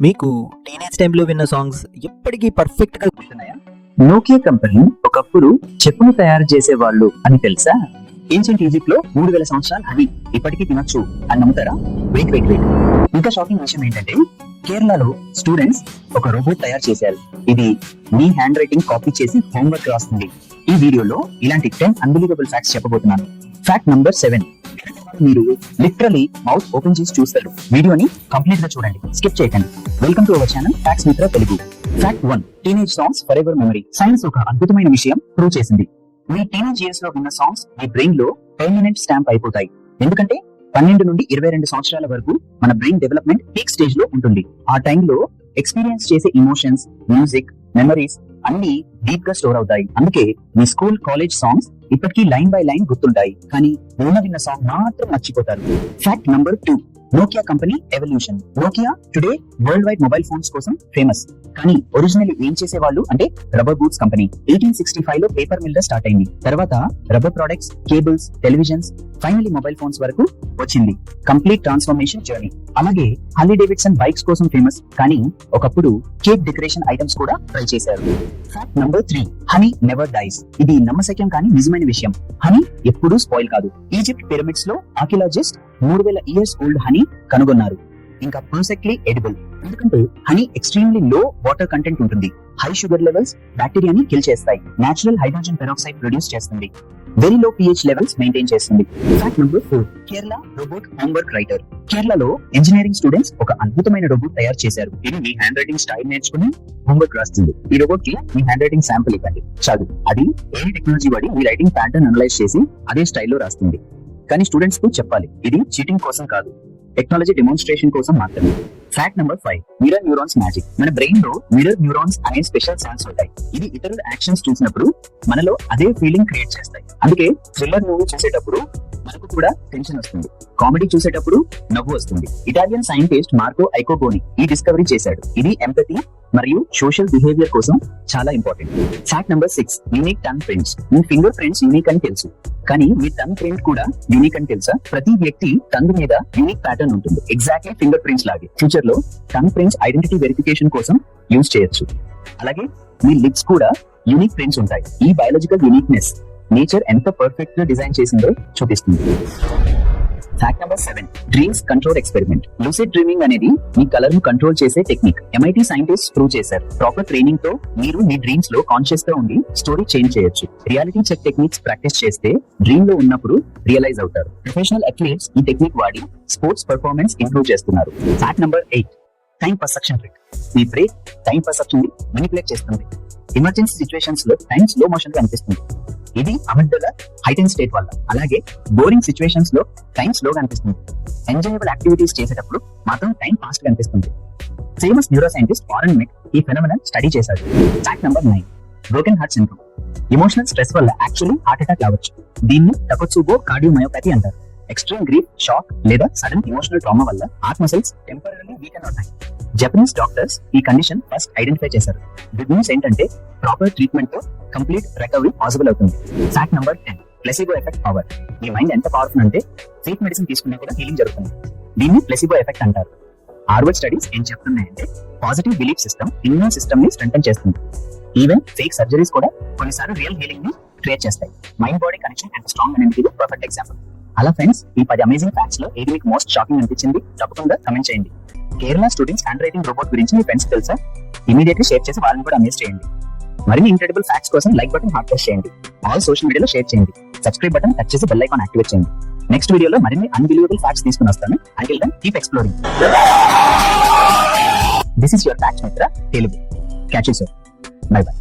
మీకు టీనేజ్ టైంలో విన్న సాంగ్స్ ఎప్పటికీ పర్ఫెక్ట్ గా గుర్తున్నాయా? నోకియా కంపెనీ ఒకప్పుడు చెప్పును తయారు చేసేవాళ్ళు అని తెలుసా? ఏన్షియంట్ ఈజిప్ట్ లో 3000 సంవత్సరాలు అని ఇప్పటికీ తినొచ్చు అని నమ్ముతారా? వెయిట్ ఇంకా షాకింగ్ విషయం ఏంటంటే కేరళలో స్టూడెంట్స్ ఒక రోబోట్ తయారు చేశారు. ఇది మీ హ్యాండ్ రైటింగ్ కాపీ చేసి హోంవర్క్ రాస్తుంది. ఈ వీడియోలో ఇలాంటి 10 అన్బిలీవబుల్ ఫ్యాక్ట్స్ చెప్పబోతున్నాను. ఫ్యాక్ట్ నంబర్ 7, మీరు లిటరలీ మౌత్ ఓపెన్ చేసి చూస్తారు. వీడియోని కంప్లీట్ గా చూడండి, స్కిప్ చేయకండి. Welcome to our channel facts Mitra Telugu. Fact 1, teenage songs for ever memory. Science ఒక అద్భుతమైన విషయం ప్రూవ్ చేసింది. మీ టీనేజ్ ఇయర్స్ లో విన్న సాంగ్స్ మీ బ్రెయిన్ లో పర్మనెంట్ స్టాంప్ అయిపోతాయి. ఎందుకంటే 12 నుండి 22 సంవత్సరాల వరకు మన బ్రెయిన్ డెవలప్మెంట్ పీక్ స్టేజ్ లో ఉంటుంది. ఆ టైంలో ఎక్స్పీరియన్స్ చేసే ఇమోషన్స్, మ్యూజిక్, మెమరీస్ అన్ని డీప్ గా స్టోర్ అవుతాయి. అందుకే మీ స్కూల్, కాలేజ్ సాంగ్స్ ఇప్పటికీ లైన్ బై లైన్ గుర్తుంటాయి, కానీ విన్న సాంగ్ మాత్రం మర్చిపోతారు. Fact number 2, Nokia company evolution. Nokia today world wide mobile phones కోసం ఫేమస్, కానీ ఒరిజినల్ ఏం చేసేవాళ్ళు అంటే రబ్బర్ బూట్స్ కంపెనీ. 1865 లో పేపర్ మిల్ స్టార్ట్ అయింది. తర్వాత rubber products, cables, televisions, finally mobile phones వరకు వచ్చింది. Complete transformation journey. అలాగే హార్లీ డేవిడ్సన్ బైక్స్ కోసం ఫేమస్, కానీ ఒకప్పుడు కేక్ డెకరేషన్ ఐటమ్స్ కూడా ట్రై చేశారు. Fact number 3, honey never dies. ఇది నమ్మశక్యం కానీ నిజమైన విషయం. హనీ ఎప్పుడూ స్పాయిల్ కాదు. ఈజిప్ట్ పిరమిడ్స్ లో ఆర్కియాలజిస్ట్ 3000 ఇయర్స్ ఓల్డ్ హనీ కనుగొన్నారు. ఇంకా పర్ఫెక్ట్లీ ఎడిబుల్, ఎందుకంటే హనీ ఎక్స్ట్రీమ్లీ లో వాటర్ కంటెంట్ ఉంటుంది. హై షుగర్ లెవెల్స్ బ్యాక్టీరియాని కిల్ చేస్తాయి. నేచురల్ హైడ్రోజన్ పెరాక్సైడ్ ప్రొడ్యూస్ చేస్తుంది. Very low pH levels maintain చేస్తుంది. Fact number 4, Kerala robot homework writer. కేరళలో ఇంజనీరింగ్ స్టూడెంట్స్ ఒక అద్భుతమైన రోబోట్ తయారు చేశారు. ఇది మీ హ్యాండ్ రైటింగ్ స్టైల్ నేర్చుకుని హోంవర్క్ రాస్తుంది. ఈ రోబోట్ కి మీ హ్యాండ్ రైటింగ్ శాంపుల్ ఇవ్వండి, చాలు. అది ఏ టెక్నాలజీ వాడి మీ రైటింగ్ ప్యాటర్న్ అనలైజ్ చేసి అదే స్టైల్లో రాస్తుంది. కానీ స్టూడెంట్స్ కు చెప్పాలి, ఇది చీటింగ్ కోసం కాదు, టెక్నాలజీ డెమోన్స్ట్రేషన్ కోసం మాత్రమే. Fact number 5, mirror neurons magic. మన బ్రెయిన్ లో మిర్రర్ న్యూరాన్స్ అనే స్పెషల్ సెల్స్ ఉంటాయి. ఇది ఇతరుల యాక్షన్స్ చూసినప్పుడు మనలో అదే ఫీలింగ్ క్రియేట్ చేస్తాయి. అందుకే థ్రిల్లర్ మూవీ చూసేటప్పుడు మనకు కూడా టెన్షన్ వస్తుంది, కామెడీ చూసేటప్పుడు నవ్వు వస్తుంది. ఇటాలియన్ సైంటిస్ట్ మార్కో ఐకోబోని ఈ డిస్కవరీ చేశాడు. ఇది ఎంపతి మరియు సోషల్ బిహేవియర్ కోసం చాలా important. Fact number 6, unique tongue prints. మీ ఫింగర్ ప్రింట్స్ యూనిక్ అని తెలుసు, కానీ మీ టంగ్ ప్రింట్ కూడా యూనిక్ అని తెలుసా? ప్రతి వ్యక్తి టంగ్ మీద యూనిక్ ప్యాటర్న్ ఉంటుంది, ఎగ్జాక్ట్లీ ఫింగర్ ప్రింట్స్ లాగే. ఫ్యూచర్ లో టంగ్ ప్రింట్స్ ఐడెంటిటీ వెరిఫికేషన్ కోసం యూజ్ చేయొచ్చు. అలాగే మీ లిప్స్ కూడా యూనిక్ ప్రింట్స్ ఉంటాయి. ఈ బయాలజికల్ యూనిక్నెస్ నేచర్ ఎంత పర్ఫెక్ట్ గా డిజైన్ చేసిందో చూపిస్తుంది. Fact number 7, dreams control experiment. Lucid dreaming అనేది మీ కలర్ ను కంట్రోల్ చేసే టెక్నిక్. MIT సైంటిస్ట్ ప్రూవ్ చేశారు. ప్రాపర్ ట్రైనింగ్ తో మీరు మీ డ్రీమ్స్ లో కాన్షియస్ గా ఉండి స్టోరీ చేంజ్ చేయొచ్చు. రియాలిటీ చెక్ టెక్నిక్స్ ప్రాక్టీస్ చేస్తే డ్రీమ్ లో ఉన్నప్పుడు రియలైజ్ అవుతారు. ప్రొఫెషనల్ అథ్లీట్స్ ఈ టెక్నిక్ వాడి స్పోర్ట్స్ పర్ఫార్మెన్స్ ఇంప్రూవ్ చేస్తున్నారు. Fact number 8, time perception trick. మీ బ్రెయిన్ టైం పర్సెప్షన్ ని మానిపులేట్ చేస్తుంది. ఎమర్జెన్సీ సిచ్యువేషన్స్ లో టైం స్లో మోషన్ గా అనిపిస్తుంది. ఇది అమిగ్డాల హైటెన్ స్టేట్ వల్ల. అలాగే బోరింగ్ సిచ్యువేషన్స్ లో టైం స్లోగా అనిపిస్తుంది. ఎంజాయబుల్ యాక్టివిటీస్ చేసేటప్పుడు మాత్రం టైం ఫాస్ట్ గా అనిపిస్తుంది. Famous neuroscientist Warren Meck ఈ ఫెనోమెనన్ స్టడీ చేశాడు. Fact number 9, broken heart syndrome. Emotional stress వల్ల యాక్చువల్లీ హార్ట్ అటాక్ రావచ్చు. దీన్ని టకొత్సుబో కార్డియోమయోపతి అంటారు. ఎక్స్ట్రీమ్ గ్రీఫ్, షాక్ లేదా సడన్ ఎమోషనల్ ట్రామా వల్ల హార్ట్ మసిల్స్ టెంపరరీ వీకెన్ అవుతాయి. జపనీస్ డాక్టర్స్ ఈ కండిషన్ ఫస్ట్ ఐడెంటిఫై చేశారు. గుడ్ న్యూస్ ఏంటంటే ప్రాపర్ ట్రీట్మెంట్ తో కంప్లీట్ రికవరీ పాసిబుల్ అవుతుంది. Fact number 10, placebo effect power. మీ మైండ్ ఎంత పవర్ఫుల్ అంటే ఫేక్ మెడిసిన్ తీసుకున్నా కూడా హీలింగ్ జరుగుతుంది. దీన్ని ప్లెసిబో ఎఫెక్ట్ అంటారు. హార్వర్డ్ స్టడీస్ ఏం చెప్తున్నాయంటే positive belief system immune system ని స్ట్రెంథెన్ చేస్తుంది. ఈవెన్ ఫేక్ సర్జరీస్ కూడా కొన్నిసార్లు రియల్ హీలింగ్ ని క్రియేట్ చేస్తాయి. మైండ్ బాడీ కనెక్షన్ ఎంత స్ట్రాంగ్ అనేది పర్ఫెక్ట్ ఎగ్జాంపుల్. అలా ఫ్రెండ్స్, ఈ 10 అమేజింగ్ ఫ్యాక్ట్స్ లో ఏది మీకు మోస్ట్ షాకింగ్ అనిపించింది తప్పకుండా కమెంట్ చేయండి. Kerala students hand writing robot గురించి మీ ఫ్రెండ్స్ తెలుసా? ఇమీడియట్లీ షేర్ చేసి వాళ్ళని కూడా అమేజ్ చేయండి. మరిన్ని ఇంక్రెడిబుల్ ఫ్యాక్ట్స్ కోసం లైక్ బటన్ హాట్ ప్రెస్ చేయండి. ఆల్ సోషల్ మీడియాలో షేర్ చేయండి. సబ్స్క్రైబ్ బటన్ టచ్ చేసి బెల్ ఐకాన్ యాక్టివేట్ చేయండి. నెక్స్ట్ వీడియోలో మరిన్ని అన్బిలీవబుల్ ఫ్యాక్ట్స్ తీసుకుని వస్తాను. Until then keep exploring. This is your facts Mitra Telugu. Catch you soon. Bye by.